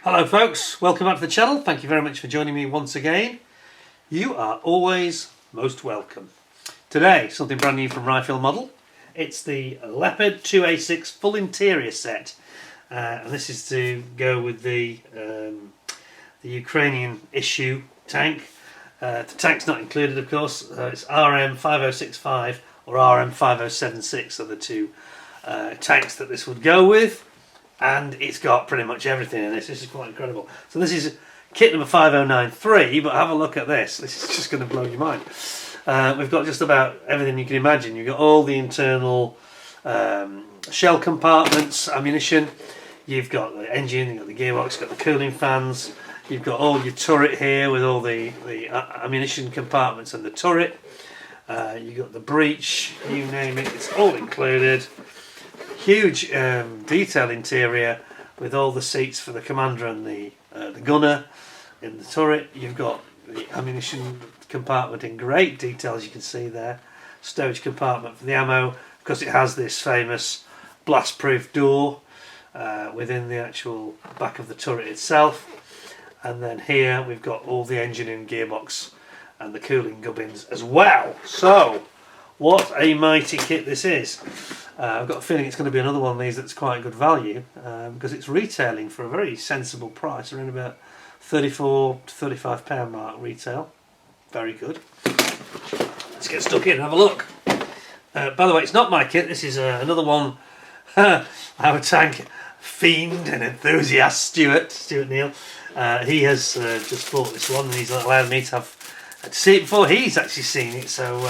Hello folks, welcome back to the channel. Thank you very much for joining me once again. You are always most welcome. Today, something brand new from Ryefield model. It's the Leopard 2A6 full interior set. And this is to go with the Ukrainian issue tank. The tank's not included, of course. It's RM5065 or RM5076 are the two tanks that this would go with. And it's got pretty much everything in this. This is quite incredible. So this is kit number 5093, but have a look at this. This is just going to blow your mind. We've got just about everything you can imagine. You've got all the internal shell compartments, ammunition. You've got the engine, you've got the gearbox, you've got the cooling fans. You've got all your turret here with all the ammunition compartments and the turret. You've got the breech, you name it, it's all included. Huge detail interior with all the seats for the commander and the gunner in the turret. You've got the ammunition compartment in great detail, as you can see there. Stowage compartment for the ammo, because it has this famous blast-proof door within the actual back of the turret itself. And then here we've got all the engine and gearbox and the cooling gubbins as well. So, what a mighty kit this is. I've got a feeling it's going to be another one of these that's quite good value because it's retailing for a very sensible price, around about £34 to £35 mark retail. Very good. Let's get stuck in and have a look. By the way, it's not my kit, this is another one. Our tank fiend and enthusiast Stewart Neale. He has just bought this one and he's allowed me to see it before he's actually seen it, so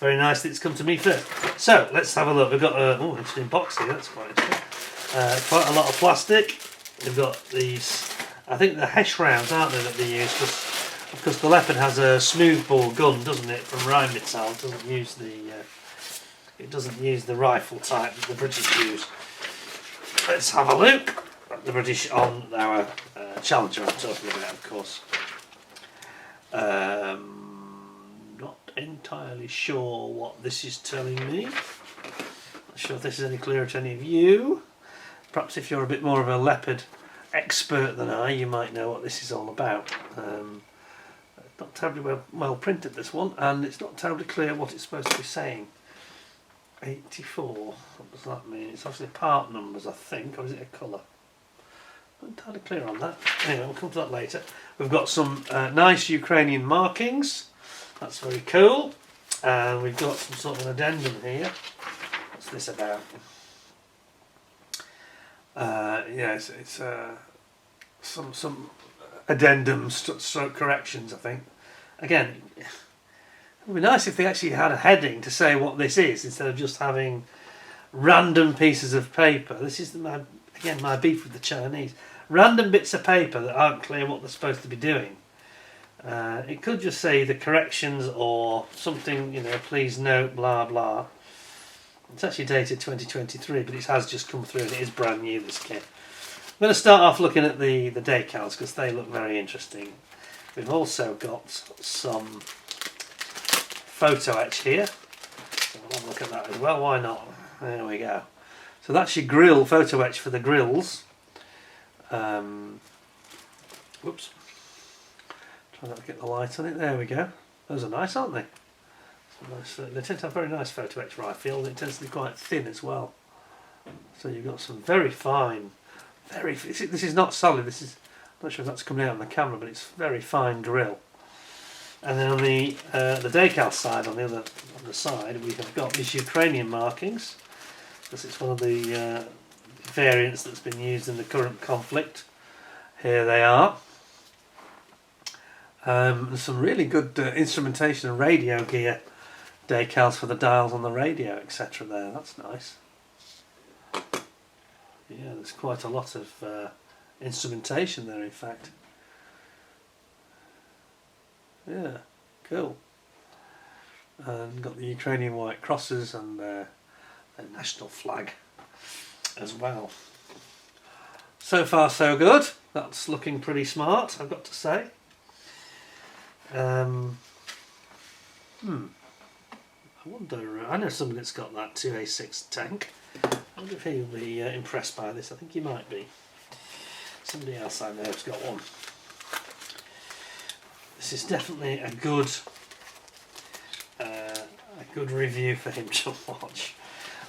very nice that it's come to me first. So let's have a look. We've got an interesting box here, that's quite interesting. Quite a lot of plastic. We've got these, I think the Hesh rounds, aren't they, that they use, because the Leopard has a smoothbore gun, doesn't it, from Ryefield. It doesn't use the rifle type that the British use. Let's have a look at the British on our Challenger I'm talking about, of course. Not entirely sure what this is telling me. Not sure if this is any clearer to any of you. Perhaps if you're a bit more of a Leopard expert than I, you might know what this is all about. Not terribly well printed, this one, and it's not terribly clear what it's supposed to be saying. 84, what does that mean? It's obviously part numbers, I think, or is it a colour? Not entirely clear on that. Anyway, we'll come to that later. We've got some nice Ukrainian markings. That's very cool. And we've got some sort of an addendum here. What's this about? Yes, it's some addendums, stroke corrections, I think. Again, it would be nice if they actually had a heading to say what this is, instead of just having random pieces of paper. This is my beef with the Chinese. Random bits of paper that aren't clear what they're supposed to be doing. It could just say the corrections or something, you know, please note, blah blah. It's actually dated 2023, but it has just come through and it is brand new, this kit. I'm going to start off looking at the decals because they look very interesting. We've also got some photo etch here. So we'll have a look at that as well, why not? There we go. So that's your grill, photo etch for the grills. Whoops. Try not to get the light on it. There we go. Those are nice, aren't they? Nice, they tend to have very nice photo etch Ryefield. It tends to be quite thin as well. So you've got some very fine, this is not solid. This is, I'm not sure if that's coming out on the camera, but it's very fine drill. And then on the decal side, on the side, we have got these Ukrainian markings, because it's one of the variants that's been used in the current conflict. Here they are. Some really good instrumentation and radio gear decals for the dials on the radio, etc. there. That's nice. Yeah, there's quite a lot of instrumentation there, in fact. Yeah, cool. And got the Ukrainian white crosses and their national flag as well. So far so good. That's looking pretty smart, I've got to say. I wonder, I know somebody that's got that 2A6 tank. I wonder if he'll be impressed by this. I think he might be. Somebody else I know has got one. This is definitely a good review for him to watch.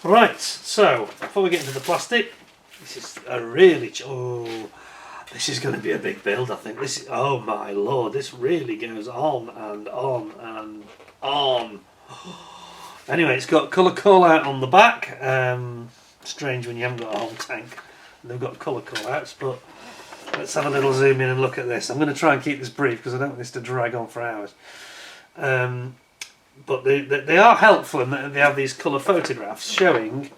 Right, so before we get into the plastic, this is a really this is going to be a big build. I think this is, oh my lord, this really goes on and on and on. Anyway, it's got colour call out on the back. Strange when you haven't got a whole tank and they've got colour call outs, but let's have a little zoom in and look at this. I'm going to try and keep this brief because I don't want this to drag on for hours. But they are helpful in that they have these colour photographs showing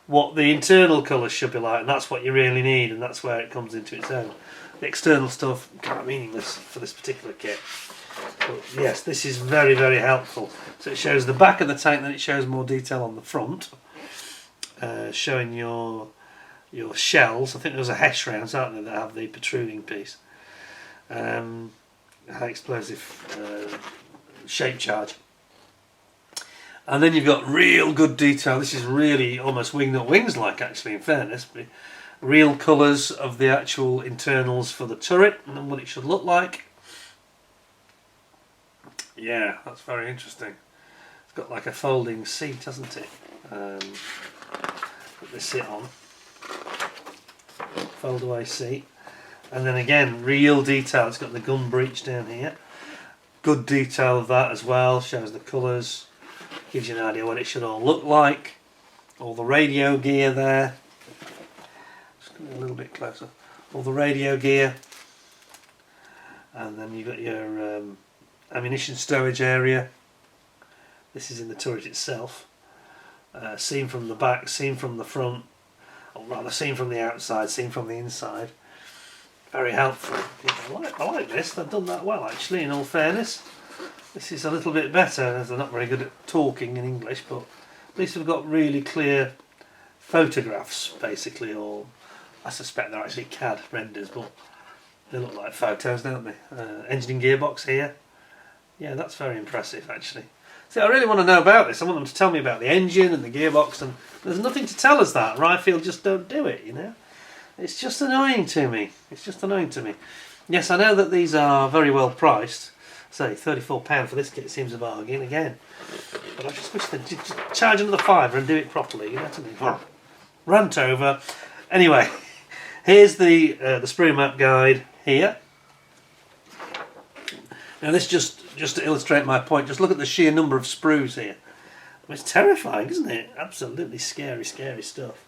what the internal colours should be like, and that's what you really need, and that's where it comes into its own. The external stuff kind of meaningless for this particular kit. But yes, this is very, very helpful. So it shows the back of the tank, then it shows more detail on the front, showing your shells. I think there's a Hesh rounds, aren't there, that have the protruding piece. High explosive shape charge. And then you've got real good detail. This is really almost wing nut wings like, actually, in fairness. Real colours of the actual internals for the turret and what it should look like. Yeah, that's very interesting. It's got like a folding seat, hasn't it? Put this seat on. Fold away seat. And then again, real detail. It's got the gun breech down here. Good detail of that as well. Shows the colours. Gives you an idea what it should all look like. All the radio gear there. Just going a little bit closer. All the radio gear. And then you've got your ammunition stowage area. This is in the turret itself. Seen from the back, seen from the front, or rather seen from the outside, seen from the inside. Very helpful. Yeah, I like this. They've done that well, actually, in all fairness. This is a little bit better, as they're not very good at talking in English, but at least we've got really clear photographs, basically, or I suspect they're actually CAD renders, but they look like photos, don't they? Engine and gearbox here. Yeah, that's very impressive, actually. See, I really want to know about this. I want them to tell me about the engine and the gearbox, and there's nothing to tell us that. Ryefield just don't do it, you know? It's just annoying to me. It's just annoying to me. Yes, I know that these are very well priced. Say £34 for this kit seems a bargain again. But I just wish they'd just charge another £5 and do it properly, you know what I mean? Rant over. Anyway, here's the sprue map guide here. Now this just to illustrate my point, just look at the sheer number of sprues here. I mean, it's terrifying, isn't it? Absolutely scary, scary stuff.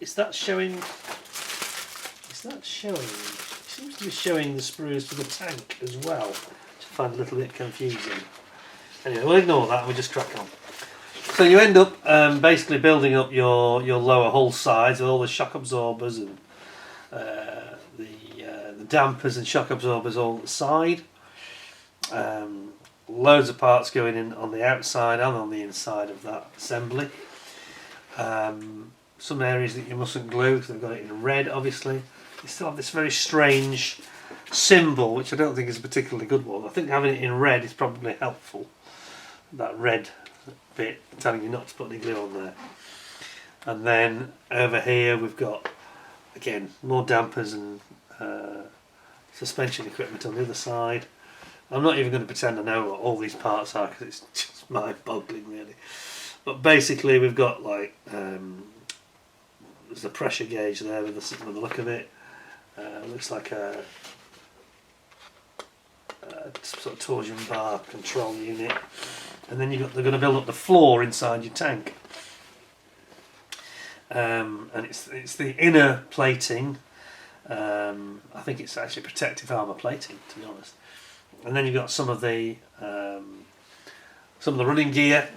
Is that showing? It seems to be showing the sprues for the tank as well, which I find a little bit confusing. Anyway, we'll ignore that and we'll just crack on. So you end up basically building up your lower hull sides with all the shock absorbers and the dampers and shock absorbers all at the side. Loads of parts going in on the outside and on the inside of that assembly. Some areas that you mustn't glue because they've got it in red, obviously. You still have this very strange symbol, which I don't think is a particularly good one. I think having it in red is probably helpful. That red bit telling you not to put any glue on there. And then over here we've got, again, more dampers and suspension equipment on the other side. I'm not even going to pretend I know what all these parts are because it's just mind-boggling, really. But basically we've got like there's a pressure gauge there with the look of it. Looks like a sort of torsion bar control unit, and then they're going to build up the floor inside your tank, and it's the inner plating. I think it's actually protective armour plating, to be honest. And then you've got some of the running gear.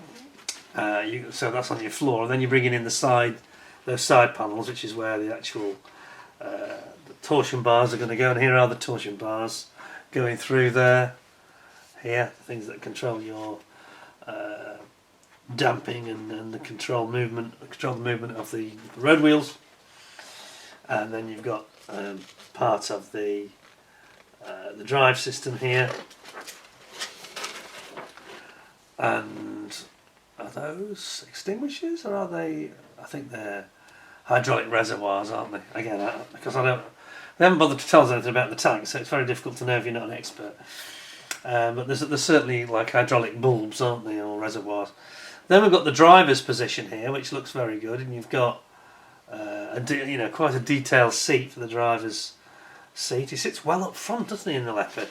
So that's on your floor, and then you're bringing in those side panels, which is where the actual the torsion bars are going to go. And here are the torsion bars going through there. Here, the things that control your damping and the control the movement of the road wheels. And then you've got part of the drive system here. And are those extinguishers, or are they? I think they're hydraulic reservoirs, aren't they? Again, because they haven't bothered to tell us anything about the tank, so it's very difficult to know if you're not an expert. But there's certainly like hydraulic bulbs, aren't they, or reservoirs. Then we've got the driver's position here, which looks very good, and you've got quite a detailed seat for the driver's seat. He sits well up front, doesn't he, in the Leopard?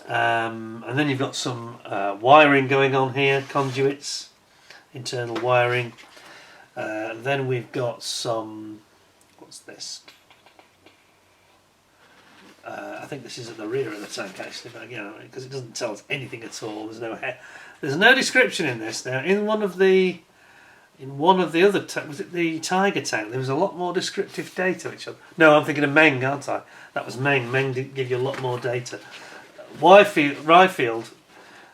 And then you've got some wiring going on here, conduits, internal wiring. Then we've got some, what's this? I think this is at the rear of the tank actually, but again, because it doesn't tell us anything at all. There's no description in this. Now, in one of the other tanks, was it the Tiger tank? There was a lot more descriptive data. No, I'm thinking of Meng, aren't I? That was Meng. Meng did give you a lot more data. Ryefield,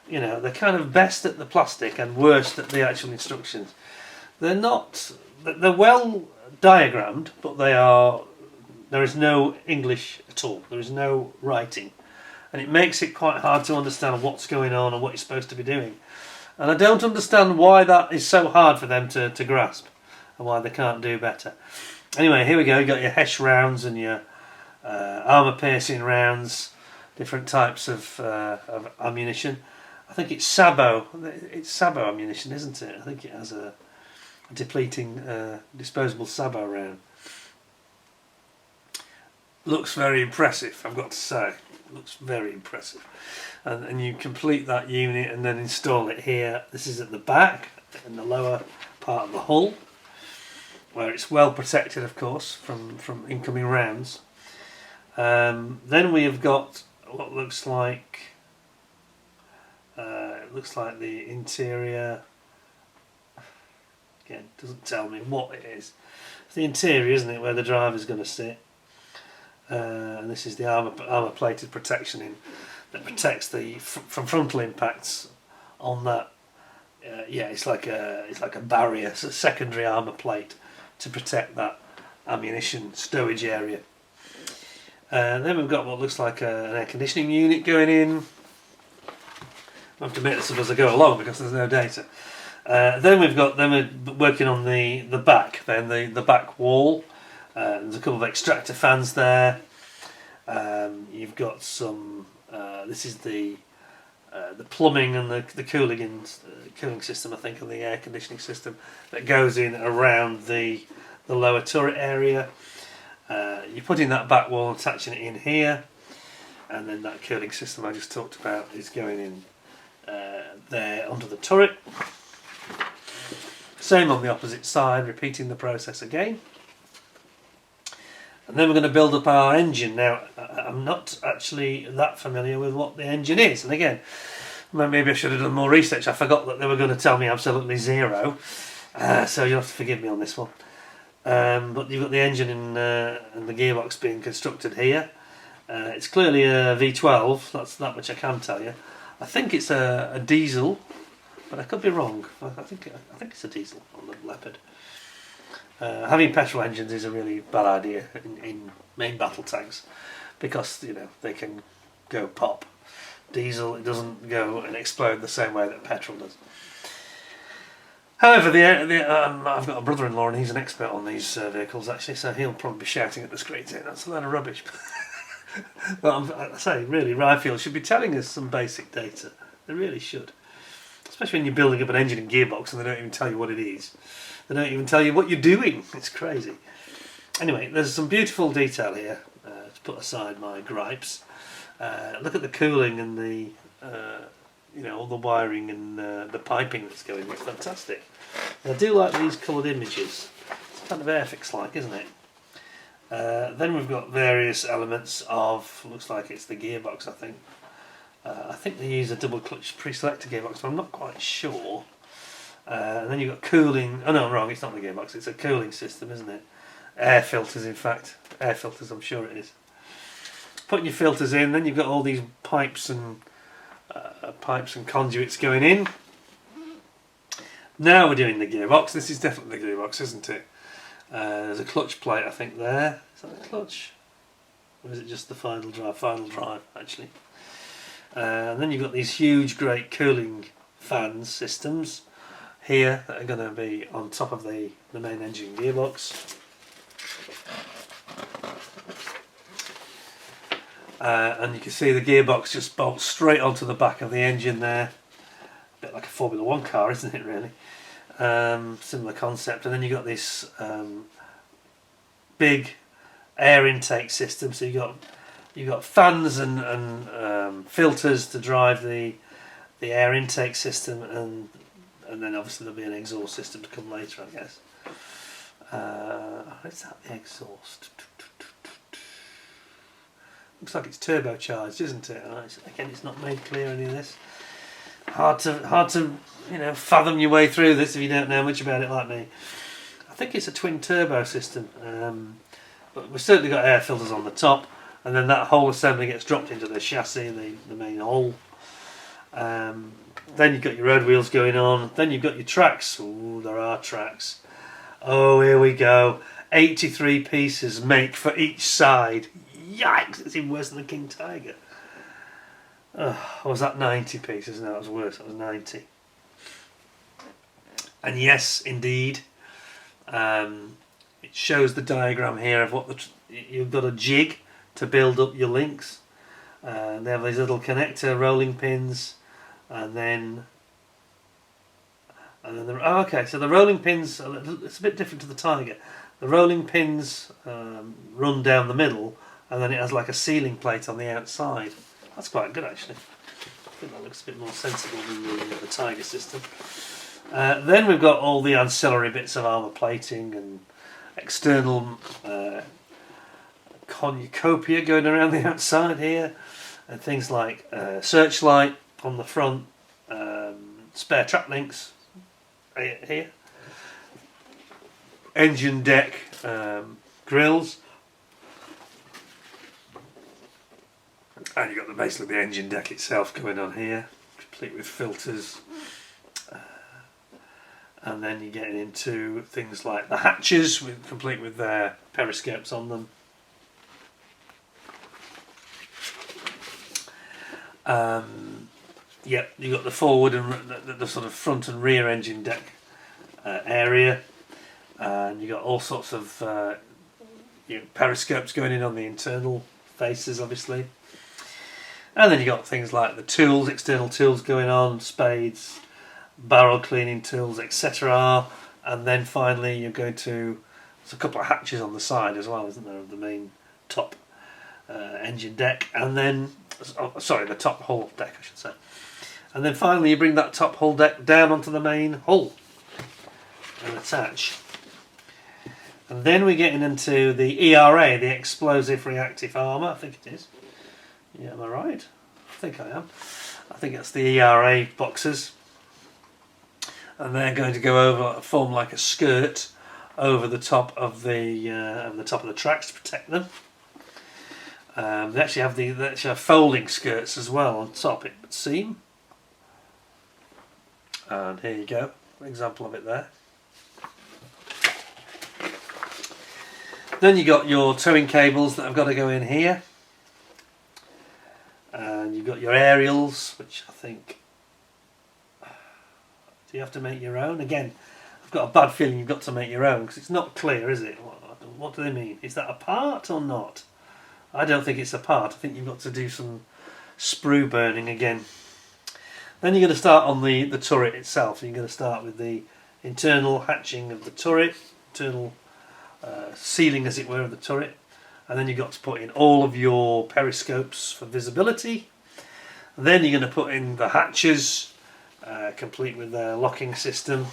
they're kind of best at the plastic and worst at the actual instructions. They're well diagrammed, but there is no English at all. There is no writing, and it makes it quite hard to understand what's going on and what you're supposed to be doing. And I don't understand why that is so hard for them to grasp, and why they can't do better. Anyway, here we go. You got your Hesh rounds and your armour piercing rounds, different types of ammunition. I think it's Sabo. It's Sabo ammunition, isn't it? I think it has a depleting disposable Sabo round. Looks very impressive, I've got to say. Looks very impressive. And you complete that unit and then install it here. This is at the back, in the lower part of the hull, where it's well protected, of course, from incoming rounds. Then we have got what looks like the interior. Again, doesn't tell me what it is. It's the interior, isn't it, where the driver's going to sit. And this is the armour plated protection that protects from frontal impacts on that. It's like a barrier, it's a secondary armour plate to protect that ammunition stowage area. Then we've got what looks like an air conditioning unit going in. I have to make this up as I go along because there's no data. Then we're working on the back. Then the back wall. There's a couple of extractor fans there. You've got some. This is the plumbing and the cooling system, I think, and the air conditioning system that goes in around the lower turret area. You're putting that back wall, attaching it in here, and then that cooling system I just talked about is going in there under the turret. Same on the opposite side, repeating the process again. And then we're going to build up our engine. Now, I'm not actually that familiar with what the engine is. And again, maybe I should have done more research. I forgot that they were going to tell me absolutely zero. So you'll have to forgive me on this one. But you've got the engine and the gearbox being constructed here. It's clearly a V12, that's that much I can tell you. I think it's a diesel, but I could be wrong. I think it's a diesel on the Leopard. Having petrol engines is a really bad idea in main battle tanks because they can go pop. Diesel, it doesn't go and explode the same way that petrol does. However, I've got a brother-in-law and he's an expert on these vehicles actually, so he'll probably be shouting at the screen saying that's a load of rubbish. But I say, really, Ryefield should be telling us some basic data. They really should. Especially when you're building up an engine and gearbox and they don't even tell you what it is. They don't even tell you what you're doing. It's crazy. Anyway, there's some beautiful detail here to put aside my gripes. Look at the cooling and the all the wiring and the piping that's going in. It's fantastic. And I do like these coloured images. It's kind of Airfix-like, isn't it? Then we've got various elements of, looks like it's the gearbox, I think. I think they use a double clutch pre-selector gearbox, but I'm not quite sure. And then you've got cooling. Oh no, I'm wrong, it's not the gearbox, it's a cooling system, isn't it? Air filters, in fact. Air filters, I'm sure it is. Putting your filters in, then you've got all these pipes and conduits going in. Now we're doing the gearbox. This is definitely the gearbox, isn't it? There's a clutch plate, I think, there. Is that the clutch? Or is it just the final drive? Final drive, actually. And then you've got these huge, great cooling fan systems here that are going to be on top of the main engine gearbox. And you can see the gearbox just bolts straight onto the back of the engine there. A bit like a Formula 1 car, isn't it, really? Similar concept. And then you've got this big air intake system. So you've got fans and filters to drive the air intake system, and then obviously there'll be an exhaust system to come later, I guess. Is that the exhaust? Looks like it's turbocharged, isn't it? Again, it's not made clear, any of this. Hard to fathom your way through this if you don't know much about it like me. I think it's a twin turbo system, but we've certainly got air filters on the top, and then that whole assembly gets dropped into the chassis, the main hull. Then you've got your road wheels going on. Then you've got your tracks. Ooh, there are tracks. Oh, here we go. 83 pieces make for each side. Yikes! It's even worse than the King Tiger. Oh, was that 90 pieces? No, it was worse. It was 90. And yes, indeed, it shows the diagram here of what you've got a jig to build up your links. They have these little connector rolling pins. And then okay, so the rolling pins, it's a bit different to the Tiger. The rolling pins run down the middle, and then it has like a sealing plate on the outside. That's quite good, actually. I think that looks a bit more sensible than the Tiger system. Then we've got all the ancillary bits of armour plating and external cornucopia going around the outside here, and things like searchlight on the front, spare trap links here, engine deck grills, and you've got basically the engine deck itself going on here, complete with filters. And then you're getting into things like the hatches, complete with their periscopes on them. Yep, you've got the forward and the sort of front and rear engine deck area, and you've got all sorts of periscopes going in on the internal faces, obviously. And then you've got things like the tools, external tools going on, spades, barrel cleaning tools, etc. And then finally you're going to, there's a couple of hatches on the side as well, isn't there, of the main top engine deck, and then, the top hull deck, I should say. And then finally you bring that top hull deck down onto the main hull and attach. And then we're getting into the ERA, the explosive reactive armour, I think it is. Yeah, am I right? I think I am. I think it's the ERA boxes. And they're going to go over, form like a skirt over the top of the tracks to protect them. They actually have folding skirts as well on top. It would seem. And here you go, an example of it there. Then you got your towing cables that have got to go in here, and you've got your aerials, which I think. Do you have to make your own? Again, I've got a bad feeling you've got to make your own because it's not clear, is it? What do they mean? Is that a part or not? I don't think it's a part. I think you've got to do some sprue burning again. Then you're going to start on the turret itself. You're going to start with the internal hatching of the turret, internal sealing, as it were, of the turret. And then you've got to put in all of your periscopes for visibility. And then you're going to put in the hatches, complete with their locking system.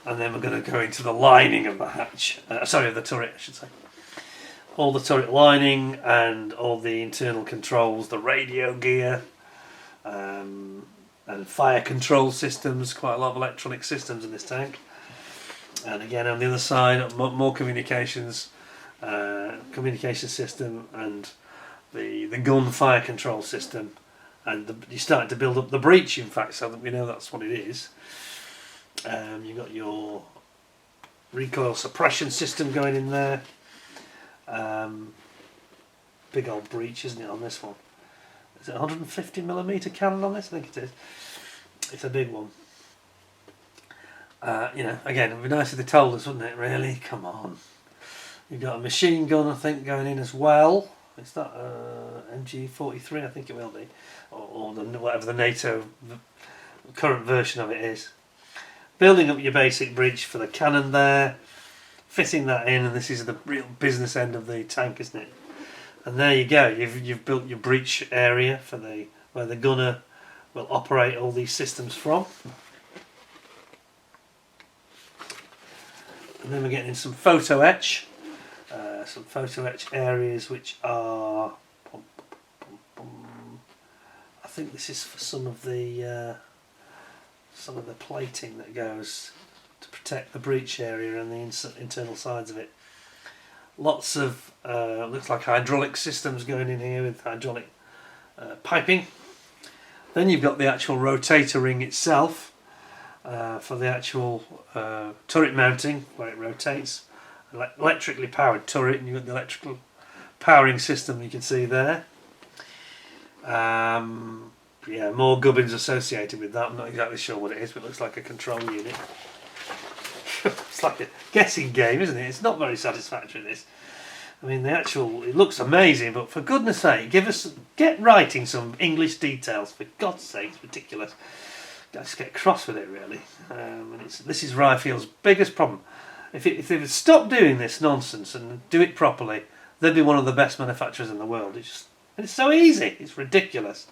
And then we're going to go into the lining of the hatch, of the turret, I should say. All the turret lining and all the internal controls, the radio gear, and fire control systems, quite a lot of electronic systems in this tank. And again, on the other side, more communications, communication system, and the gun fire control system. And you're starting to build up the breach, in fact, so that we know that's what it is. You've got your recoil suppression system going in there. Big old breach, isn't it, on this one? Is it 150mm cannon on this? I think it is. It's a big one. Again, it would be nice if they told us, wouldn't it? Really, come on. You've got a machine gun, I think, going in as well. It's that MG43, I think it will be, or whatever the NATO current version of it is. Building up your basic bridge for the cannon there, fitting that in, and this is the real business end of the tank, isn't it? And there you go. You've built your breach area for where the gunner will operate all these systems from. And then we're getting some photo etch. Some photo etch areas which are... I think this is for some of the plating that goes to protect the breach area and the internal sides of it. Lots of looks like hydraulic systems going in here with hydraulic piping. Then you've got the actual rotator ring itself for the actual turret mounting where it rotates. Electrically powered turret, and you've got the electrical powering system you can see there. Yeah, more gubbins associated with that. I'm not exactly sure what it is, but it looks like a control unit. It's like a guessing game, isn't it? It's not very satisfactory, this. I mean, it looks amazing, but for goodness sake, get writing some English details, for God's sake. It's ridiculous. I just get cross with it, really. This is Ryefield's biggest problem. If they would stop doing this nonsense and do it properly, they'd be one of the best manufacturers in the world. It's so easy. It's ridiculous.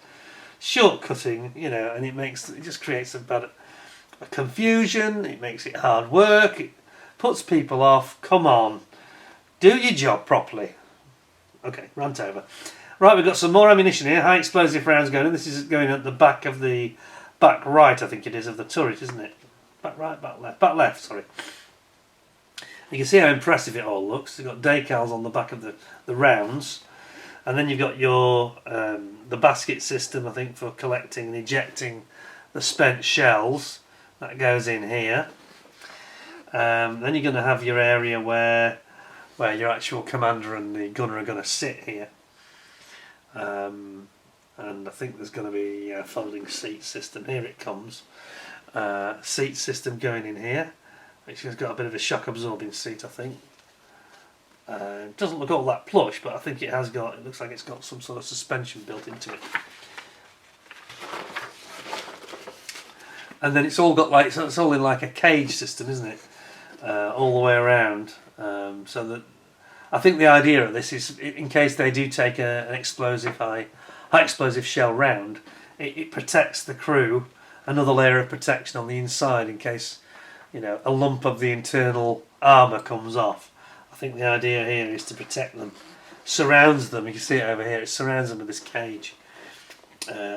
Shortcutting, and it just creates a confusion. It makes it hard work. It puts people off. Come on, do your job properly. Okay, rant over. Right, we've got some more ammunition here. High explosive rounds going in. This is going at the back right, I think it is, of the turret, isn't it? Back right, back left. Back left, sorry. You can see how impressive it all looks. You've got decals on the back of the rounds, and then you've got your the basket system, I think, for collecting and ejecting the spent shells. That goes in here. Then you're going to have your area where your actual commander and the gunner are going to sit here. And I think there's going to be a folding seat system. Here it comes. Seat system going in here. Which has got a bit of a shock absorbing seat, I think. It doesn't look all that plush, but I think it looks like it's got some sort of suspension built into it. And then it's all in like a cage system, isn't it? All the way around. So that I think the idea of this is, in case they do take an high explosive shell round, it protects the crew, another layer of protection on the inside in case a lump of the internal armour comes off. I think the idea here is to protect them. Surrounds them, you can see it over here, it surrounds them with this cage.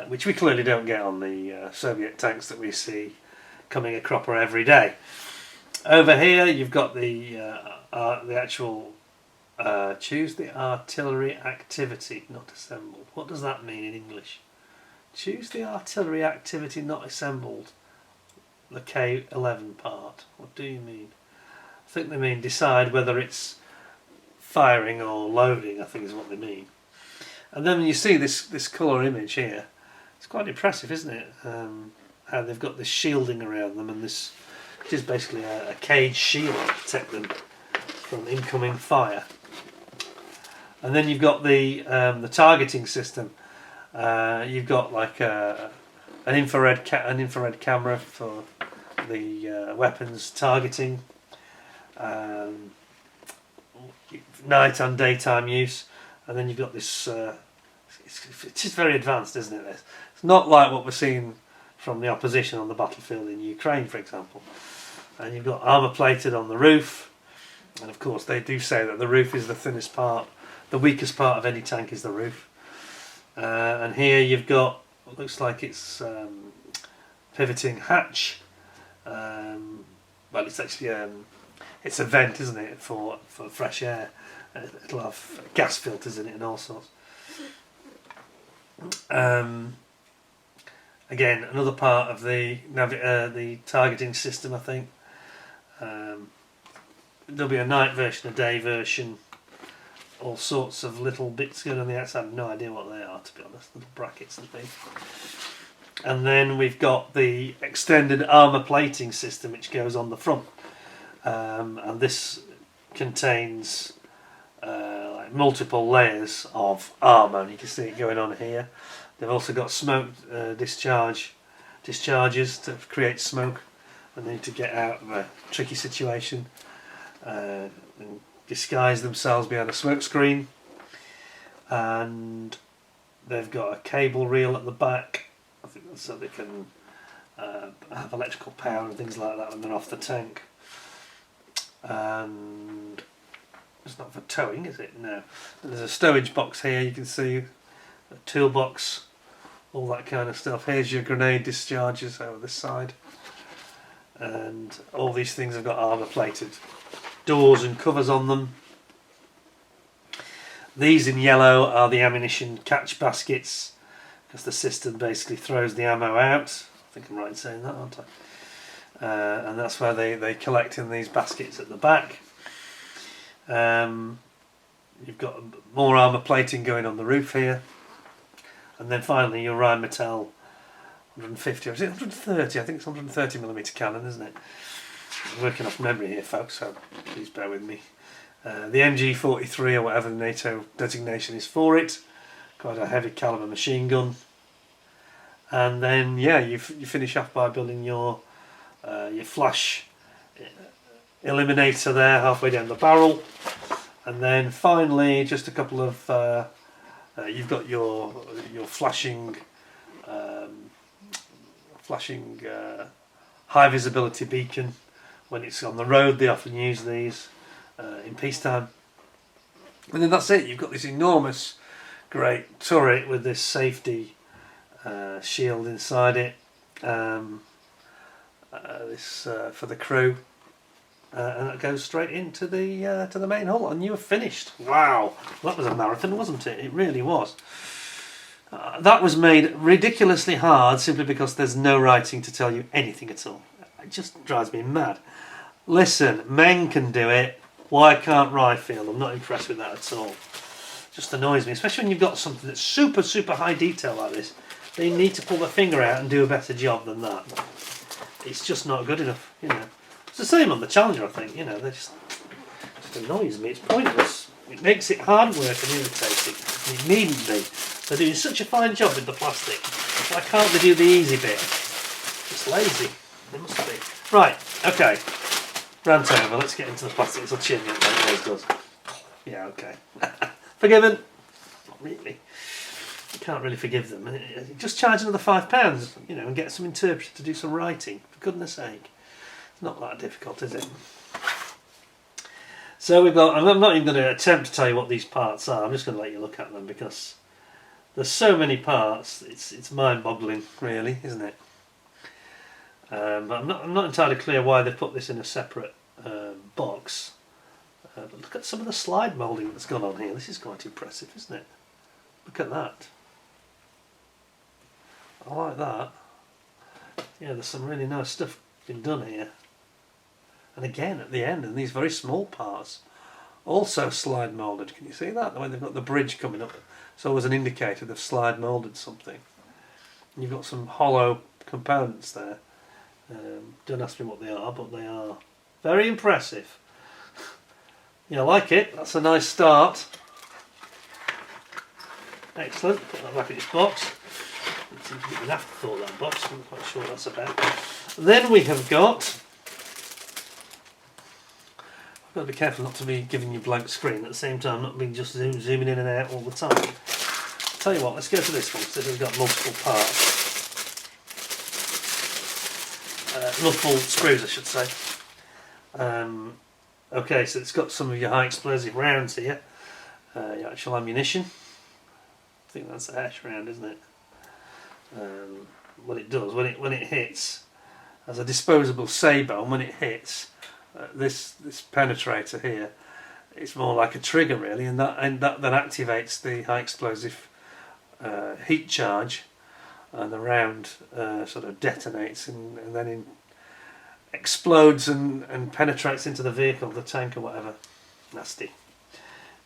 Which we clearly don't get on the Soviet tanks that we see coming a cropper every day. Over here you've got the actual choose the artillery activity not assembled. What does that mean in English? Choose the artillery activity not assembled. The K11 part. What do you mean? I think they mean decide whether it's firing or loading, I think is what they mean. And then when you see this colour image here, it's quite impressive, isn't it? How they've got this shielding around them, and this is basically a cage shield to protect them from incoming fire. And then you've got the targeting system. You've got like an infrared camera for the weapons targeting, night and daytime use, and then you've got this. It's just very advanced, isn't it? It's not like what we're seeing from the opposition on the battlefield in Ukraine, for example. And you've got armour plated on the roof, and of course they do say that the roof is the thinnest part, the weakest part of any tank is the roof. And here you've got what looks like it's pivoting hatch. Well, it's actually it's a vent, isn't it, for fresh air. It'll have gas filters in it and all sorts. Again, another part of the targeting system, I think. There'll be a night version, a day version, all sorts of little bits going on the outside. I have no idea what they are, to be honest, little brackets and things. And then we've got the extended armour plating system which goes on the front, and this contains like multiple layers of armour, and you can see it going on here. They've also got smoke discharges to create smoke when they need to get out of a tricky situation and disguise themselves behind a smoke screen. And they've got a cable reel at the back, I think that's so they can have electrical power and things like that when they're off the tank. And it's not for towing, is it? No. And there's a stowage box here, you can see a toolbox, all that kind of stuff. Here's your grenade discharges over this side, and all these things have got armour plated doors and covers on them. These in yellow are the ammunition catch baskets, because the system basically throws the ammo out. I think I'm right in saying that, aren't I? And that's where they collect in these baskets at the back. You've got more armour plating going on the roof here. And then finally your Rheinmetall 150, or is it 130? I think it's 130mm cannon, isn't it? I'm working off memory here, folks, so please bear with me. The MG43, or whatever the NATO designation is for it, quite a heavy caliber machine gun. And then yeah, you finish off by building your flash eliminator there halfway down the barrel, and then finally just a couple of you've got your flashing high visibility beacon. When it's on the road they often use these in peacetime. And then that's it, you've got this enormous great turret with this safety shield inside it, this for the crew, and it goes straight into the main hull, and you're finished. Wow, that was a marathon, wasn't it? It really was. That was made ridiculously hard simply because there's no writing to tell you anything at all. It just drives me mad. Listen, men can do it. Why can't Ryefield? I'm not impressed with that at all. Just annoys me, especially when you've got something that's super high detail like this. They need to pull their finger out and do a better job than that. It's just not good enough, you know. It's the same on the Challenger, I think. You know, they just annoys me. It's pointless. It makes it hard work and irritating. And it needn't be. They're doing such a fine job with the plastic. Why can't they do the easy bit? It's lazy. They must be. Right. Okay. Rant over. Let's get into the plastic. It'll cheer me up like it always does. Yeah. Okay. Forgiven. Not really. You can't really forgive them. Just charge another £5, you know, and get some interpreter to do some writing. For goodness sake. It's not that difficult, is it? So we've got, I'm not even going to attempt to tell you what these parts are. I'm just going to let you look at them because there's so many parts. It's mind-boggling, really, isn't it? But I'm not entirely clear why they put this in a separate box. But look at some of the slide moulding that's gone on here. This is quite impressive, isn't it? Look at that. I like that. Yeah, there's some really nice stuff been done here. And again, at the end, and these very small parts, also slide moulded. Can you see that? The way they've got the bridge coming up. It's always an indicator they've slide moulded something. And you've got some hollow components there. Don't ask me what they are, but they are very impressive. Yeah, I like it. That's a nice start. Excellent. Put that back in its box. It seems to be an afterthought, that box. I'm not quite sure what that's about. Then we have got... I've got to be careful not to be giving you blank screen at the same time, not being just zooming in and out all the time. Tell you what, let's go to this one, because this has got multiple parts. Multiple screws, I should say. Okay, so it's got some of your high explosive rounds here. Your actual ammunition. I think that's a hash round, isn't it? What it does when it hits as a disposable saber, and when it hits this penetrator here, it's more like a trigger really, and that activates the high explosive heat charge, and the round sort of detonates and then explodes and penetrates into the vehicle, the tank or whatever. Nasty.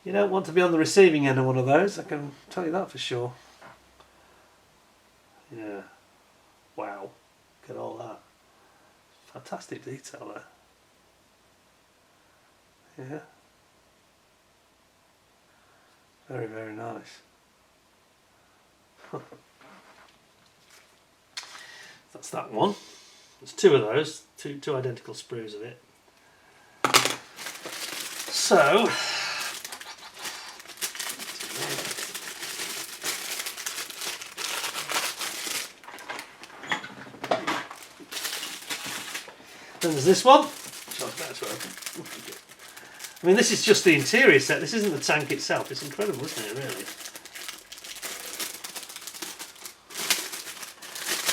You don't want to be on the receiving end of one of those, I can tell you that for sure. Yeah. Wow, look at all that. Fantastic detail there. Yeah. Very, very nice. That's that one. There's two of those, two identical sprues of it. So, then there's this one. I mean, this is just the interior set. This isn't the tank itself. It's incredible, isn't it, really?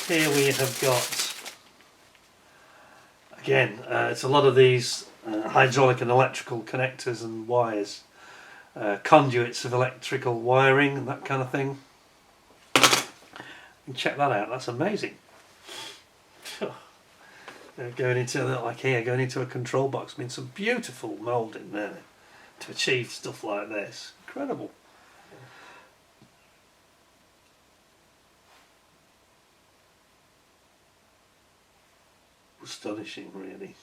Here we have got, again, it's a lot of these hydraulic and electrical connectors and wires, conduits of electrical wiring and that kind of thing. And check that out, that's amazing. Going into, like here, going into a control box, I mean, some beautiful moulding there to achieve stuff like this. Incredible. Astonishing, really.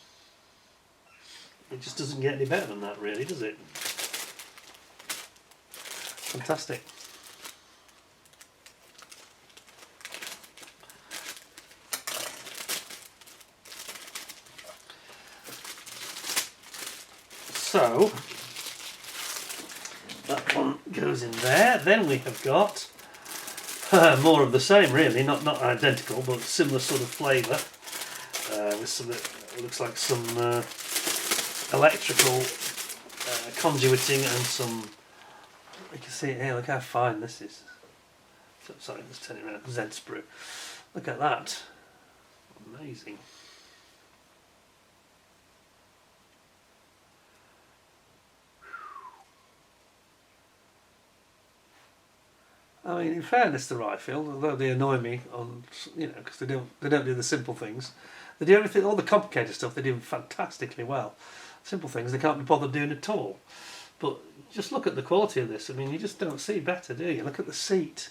It just doesn't get any better than that, really, does it? Fantastic. So that one goes in there. Then we have got more of the same, really, not identical, but similar sort of flavour. With some, it looks like some electrical conduiting and some. You can see it here. Look how fine this is. So, sorry, let's turn it around. Z sprue. Look at that. Amazing. I mean, in fairness to Ryefield, although they annoy me on, because they don't do the simple things, they do everything, all the complicated stuff they do fantastically well. Simple things they can't be bothered doing at all. But just look at the quality of this. I mean, you just don't see better, do you? Look at the seat.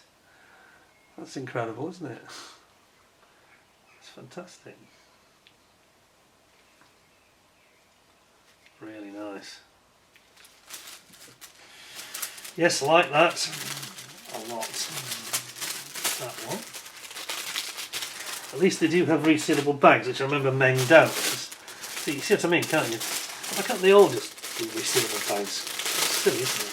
That's incredible, isn't it? It's fantastic. Really nice. Yes, I like that. A lot. That one. At least they do have resealable bags, which I remember Meng don't. See, you see what I mean, can't you? Why can't they all just do resealable bags? It's silly, isn't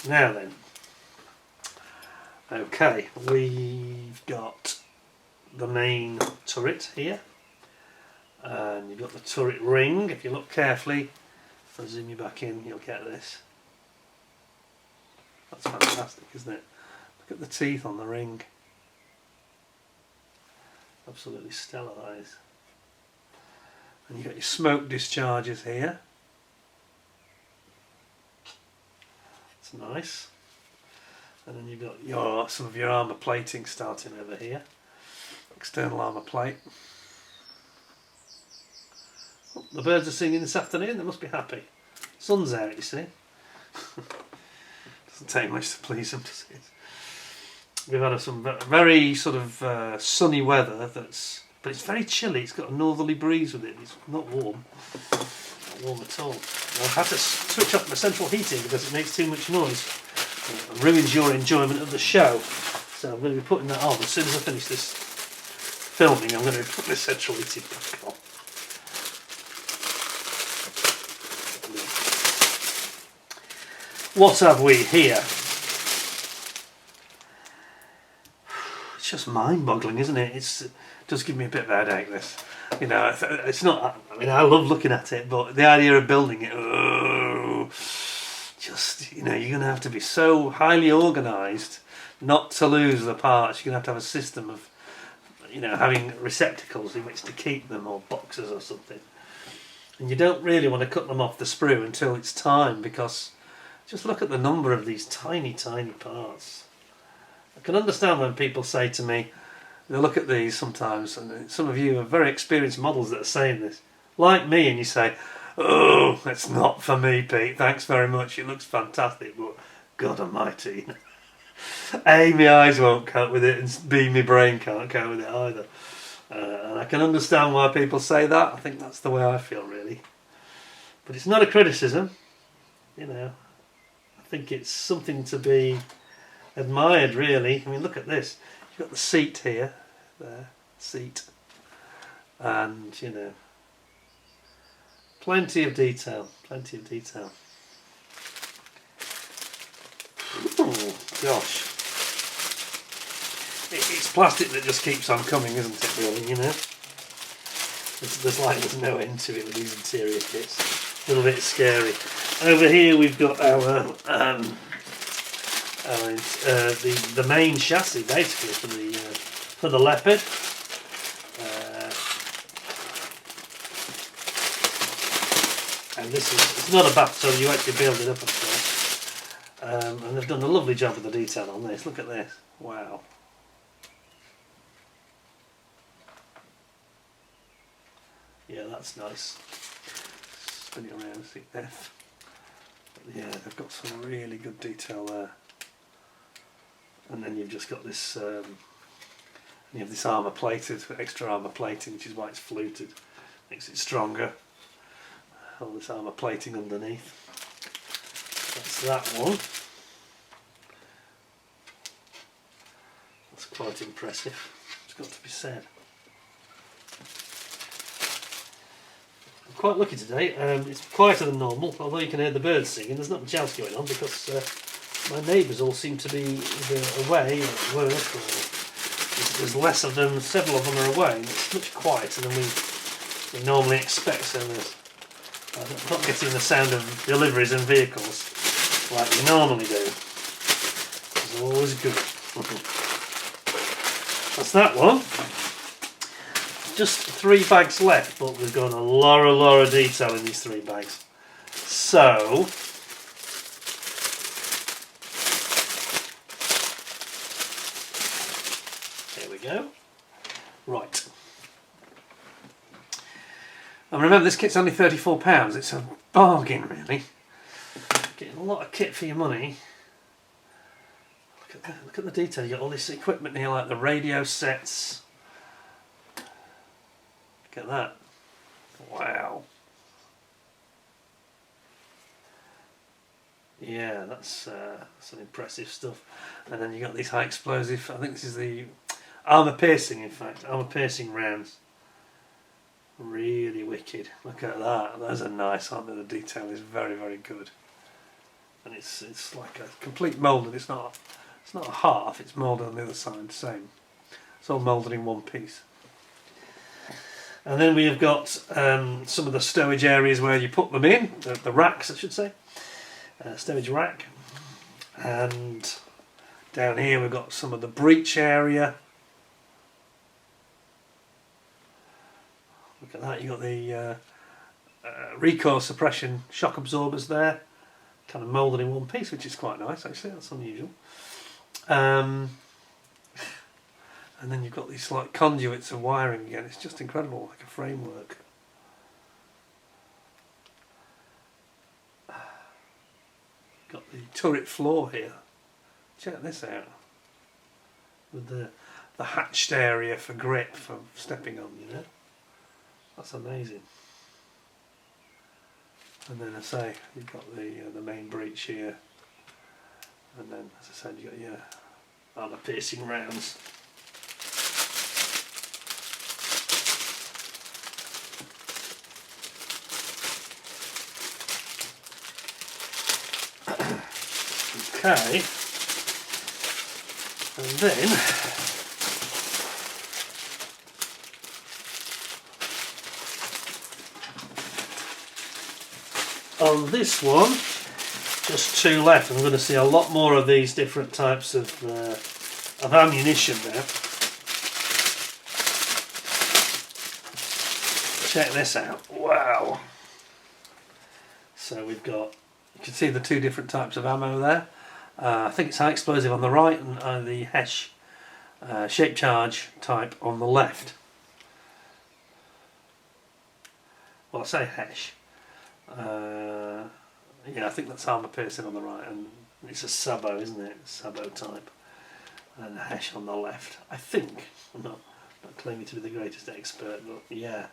it? Now then. Okay, we've got the main turret here. And you've got the turret ring. If you look carefully, if I zoom you back in, you'll get this. That's fantastic, isn't it? Look at the teeth on the ring. Absolutely stellar, that is. And you've got your smoke discharges here. It's nice. And then you've got some of your armour plating starting over here. External armour plate. Oh, the birds are singing this afternoon, they must be happy. Sun's out, you see. Doesn't take much to please them, does it? We've had some very sort of sunny weather, but it's very chilly. It's got a northerly breeze with it. It's not warm. Not warm at all. I've had to switch off my central heating because it makes too much noise. It ruins your enjoyment of the show. So I'm going to be putting that on. As soon as I finish this filming, I'm going to be putting the central heating back on. What have we here? It's just mind-boggling, isn't it? It does give me a bit of a headache, this. You know, it's not, I mean, I love looking at it, but the idea of building it, just, you're going to have to be so highly organised not to lose the parts. You're going to have a system of, having receptacles in which to keep them, or boxes or something. And you don't really want to cut them off the sprue until it's time, because just look at the number of these tiny, tiny parts. I can understand when people say to me, they look at these sometimes, and some of you are very experienced models that are saying this, like me, and you say, oh, it's not for me, Pete, thanks very much, it looks fantastic, but God almighty. A, my eyes won't cope with it, and B, my brain can't cope with it either. And I can understand why people say that. I think that's the way I feel, really. But it's not a criticism, you know. I think it's something to be admired, really. I mean, look at this. You've got the seat here, there, seat, and, you know, plenty of detail, plenty of detail. Oh, gosh. It's plastic that just keeps on coming, isn't it, really, you know? There's no end to it with these interior kits. A little bit scary. Over here we've got our the main chassis, basically, for the Leopard. And it's not a bathtub, you actually build it up, of course. And they've done a lovely job with the detail on this. Look at this. Wow. Yeah, that's nice. Spin it around, see F. But yeah, they've got some really good detail there. And then you've just got this, you have this armour plated, extra armour plating, which is why it's fluted. Makes it stronger. All this armour plating underneath. That's that one. That's quite impressive. It's got to be said. I'm quite lucky today. It's quieter than normal, although you can hear the birds singing. There's not much else going on because my neighbours all seem to be either away or at work, or there's less of them. Several of them are away, and it's much quieter than we normally expect. So I'm not getting the sound of deliveries and vehicles like we normally do. It's always good. That's that one. Just 3 bags left, but we've got a lot of detail in these 3 bags. So there we go. Right. And remember, this kit's only £34. It's a bargain, really. Getting a lot of kit for your money. Look at the detail. You've got all this equipment here, like the radio sets. Look at that. Wow. Yeah, that's some impressive stuff. And then you got these high explosive, I think this is the armour piercing, in fact, armour piercing rounds. Really wicked. Look at that. Those are nice, aren't they? The detail is very, very good. And it's like a complete moulded. It's not a half, it's moulded on the other side, same. It's all moulded in one piece. And then we have got some of the stowage areas where you put them in, the racks I should say, stowage rack. And down here we've got some of the breech area. Look at that, you've got the recoil suppression shock absorbers there, kind of moulded in one piece, which is quite nice actually, that's unusual. And then you've got these like conduits and wiring again. It's just incredible, like a framework. Got the turret floor here. Check this out. With the hatched area for grip for stepping on, you know. That's amazing. And then I say you've got the main breech here. And then, as I said, you've got your armour piercing rounds. Okay, and then on this one, just 2 left. I'm going to see a lot more of these different types of ammunition now. Check this out. Wow. So we've got, you can see the 2 different types of ammo there. I think it's high explosive on the right and the HESH shape charge type on the left. Well, I say HESH. Yeah, I think that's armour piercing on the right and It's a Sabo, isn't it? Sabo type. And a Hesh on the left. I think. I'm not claiming to be the greatest expert, but yeah.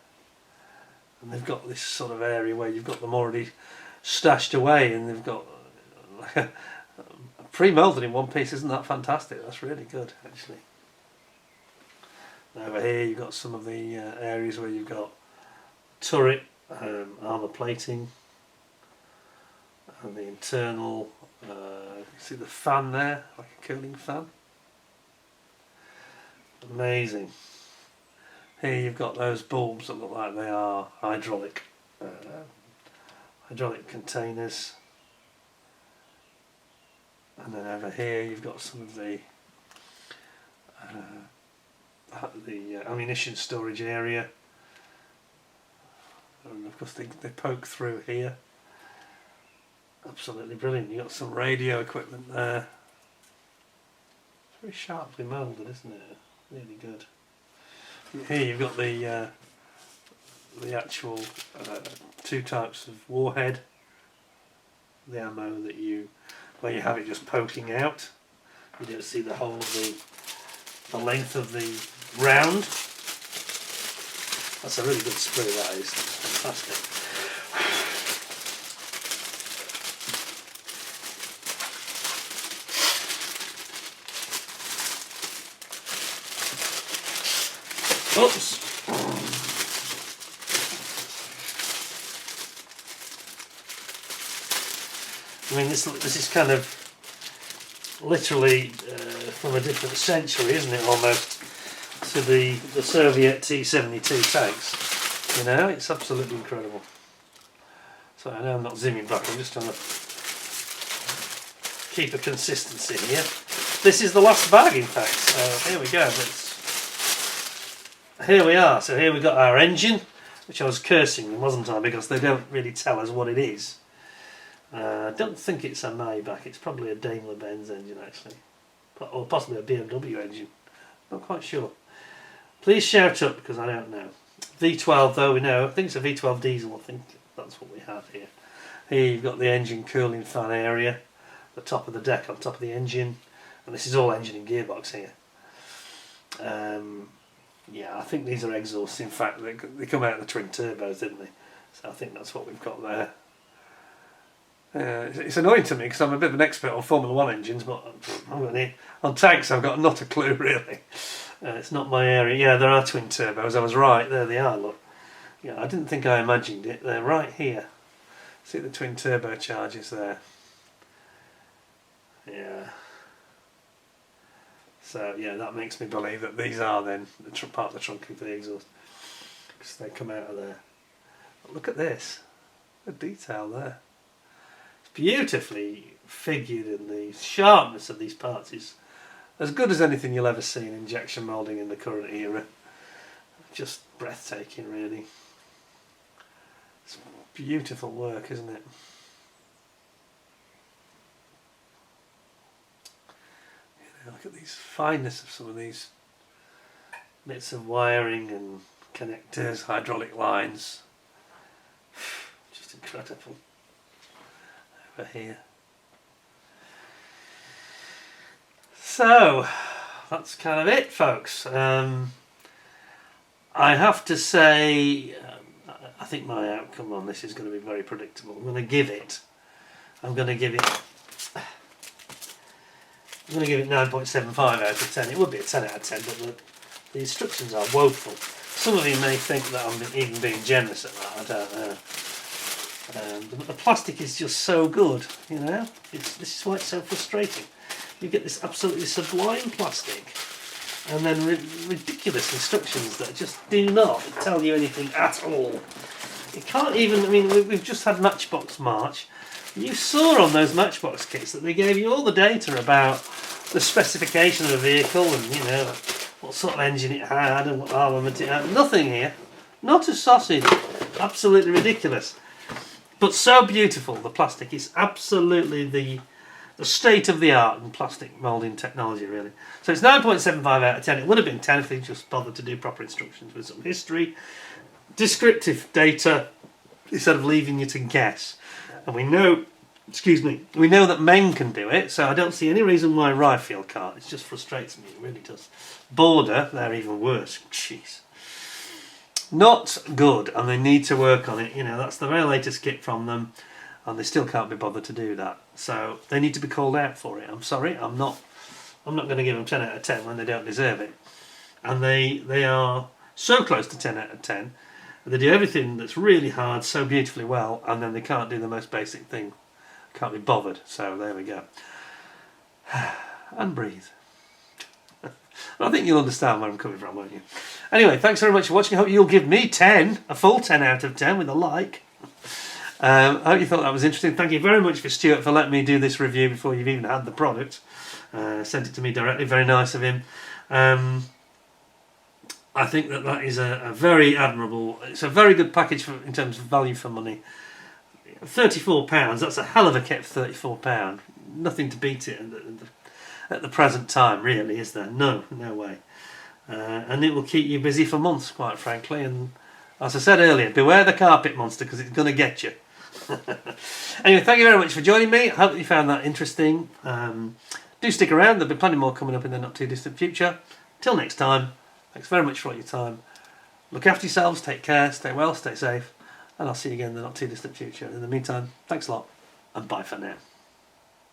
And they've got this sort of area where you've got them already stashed away, and they've got pre-moulded in one piece. Isn't that fantastic? That's really good, actually. And over here you've got some of the areas where you've got turret, armour plating, and the internal, see the fan there, like a cooling fan. Amazing. Here you've got those bulbs that look like they are hydraulic containers. And then over here you've got some of the ammunition storage area. And of course they poke through here. Absolutely brilliant. You've got some radio equipment there. It's very sharply moulded, isn't it? Really good. Here you've got the actual two types of warhead. The ammo that where you have it just poking out. You don't see the whole of the length of the round. That's a really good sprue, that is. Fantastic. Oops. I mean, this is kind of literally from a different century, isn't it? Almost to the Soviet T-72 tanks. You know, it's absolutely incredible. So I know I'm not zooming back. I'm just trying to keep a consistency here. This is the last bag, in fact. So here we go. Here we are. So here we got our engine, which I was cursing them, wasn't I? Because they don't really tell us what it is. I don't think it's a Maybach. It's probably a Daimler-Benz engine, actually, or possibly a BMW engine. Not quite sure. Please shout up because I don't know. V12 though we know. I think it's a V12 diesel. I think that's what we have here. Here you've got the engine cooling fan area, the top of the deck on top of the engine, and this is all engine and gearbox here. Yeah, I think these are exhausts. In fact, they come out of the twin turbos, didn't they? So I think that's what we've got there. It's annoying to me because I'm a bit of an expert on Formula 1 engines, but on tanks I've got not a clue really. It's not my area. Yeah, there are twin turbos. I was right. There they are. Look. Yeah, I didn't think I imagined it. They're right here. See the twin turbochargers there. Yeah. So yeah, that makes me believe that these are then part of the trunking for the exhaust, because they come out of there. But look at this, the detail there. It's beautifully figured, and the sharpness of these parts is as good as anything you'll ever see in injection moulding in the current era. Just breathtaking, really. It's beautiful work, isn't it? Look at these fineness of some of these bits of wiring and connectors, hydraulic lines. Just incredible. Over here. So that's kind of it, folks. I have to say, I think my outcome on this is going to be very predictable. I'm going to give it 9.75 out of 10. It would be a 10 out of 10, but the instructions are woeful. Some of you may think that I'm even being generous at that, I don't know. But the plastic is just so good, you know. This is why it's so frustrating. You get this absolutely sublime plastic, and then ridiculous instructions that just do not tell you anything at all. You can't even, I mean, we've just had Matchbox March. You saw on those Matchbox kits that they gave you all the data about the specification of the vehicle and, you know, what sort of engine it had and what armament it had. Nothing here. Not a sausage. Absolutely ridiculous. But so beautiful, the plastic. Is absolutely the state of the art in plastic moulding technology, really. So it's 9.75 out of 10. It would have been 10 if they just bothered to do proper instructions with some history, descriptive data, instead of leaving you to guess. And we know excuse me, we know that men can do it, so I don't see any reason why Ryefield can't. It just frustrates me, it really does. Border, they're even worse. Jeez. Not good, and they need to work on it. You know, that's the very latest kit from them, and they still can't be bothered to do that. So they need to be called out for it. I'm sorry, I'm not going to give them 10 out of 10 when they don't deserve it. And they are so close to 10 out of 10. They do everything that's really hard so beautifully well, and then they can't do the most basic thing. Can't be bothered. So there we go. And breathe. I think you'll understand where I'm coming from, won't you? Anyway, thanks very much for watching. I hope you'll give me 10, a full 10 out of 10 with a like. I hope you thought that was interesting. Thank you very much for Stewart for letting me do this review before you've even had the product. Sent it to me directly. Very nice of him. I think that is a very admirable. It's a very good package in terms of value for money. £34. That's a hell of a kit for £34. Nothing to beat it at the present time, really, is there? No way. And it will keep you busy for months, quite frankly. And as I said earlier, beware the carpet monster, because it's going to get you. Anyway, thank you very much for joining me. I hope you found that interesting. Do stick around. There'll be plenty more coming up in the not too distant future. Till next time, thanks very much for all your time. Look after yourselves, take care, stay well, stay safe, and I'll see you again in the not too distant future. In the meantime, thanks a lot, and bye for now.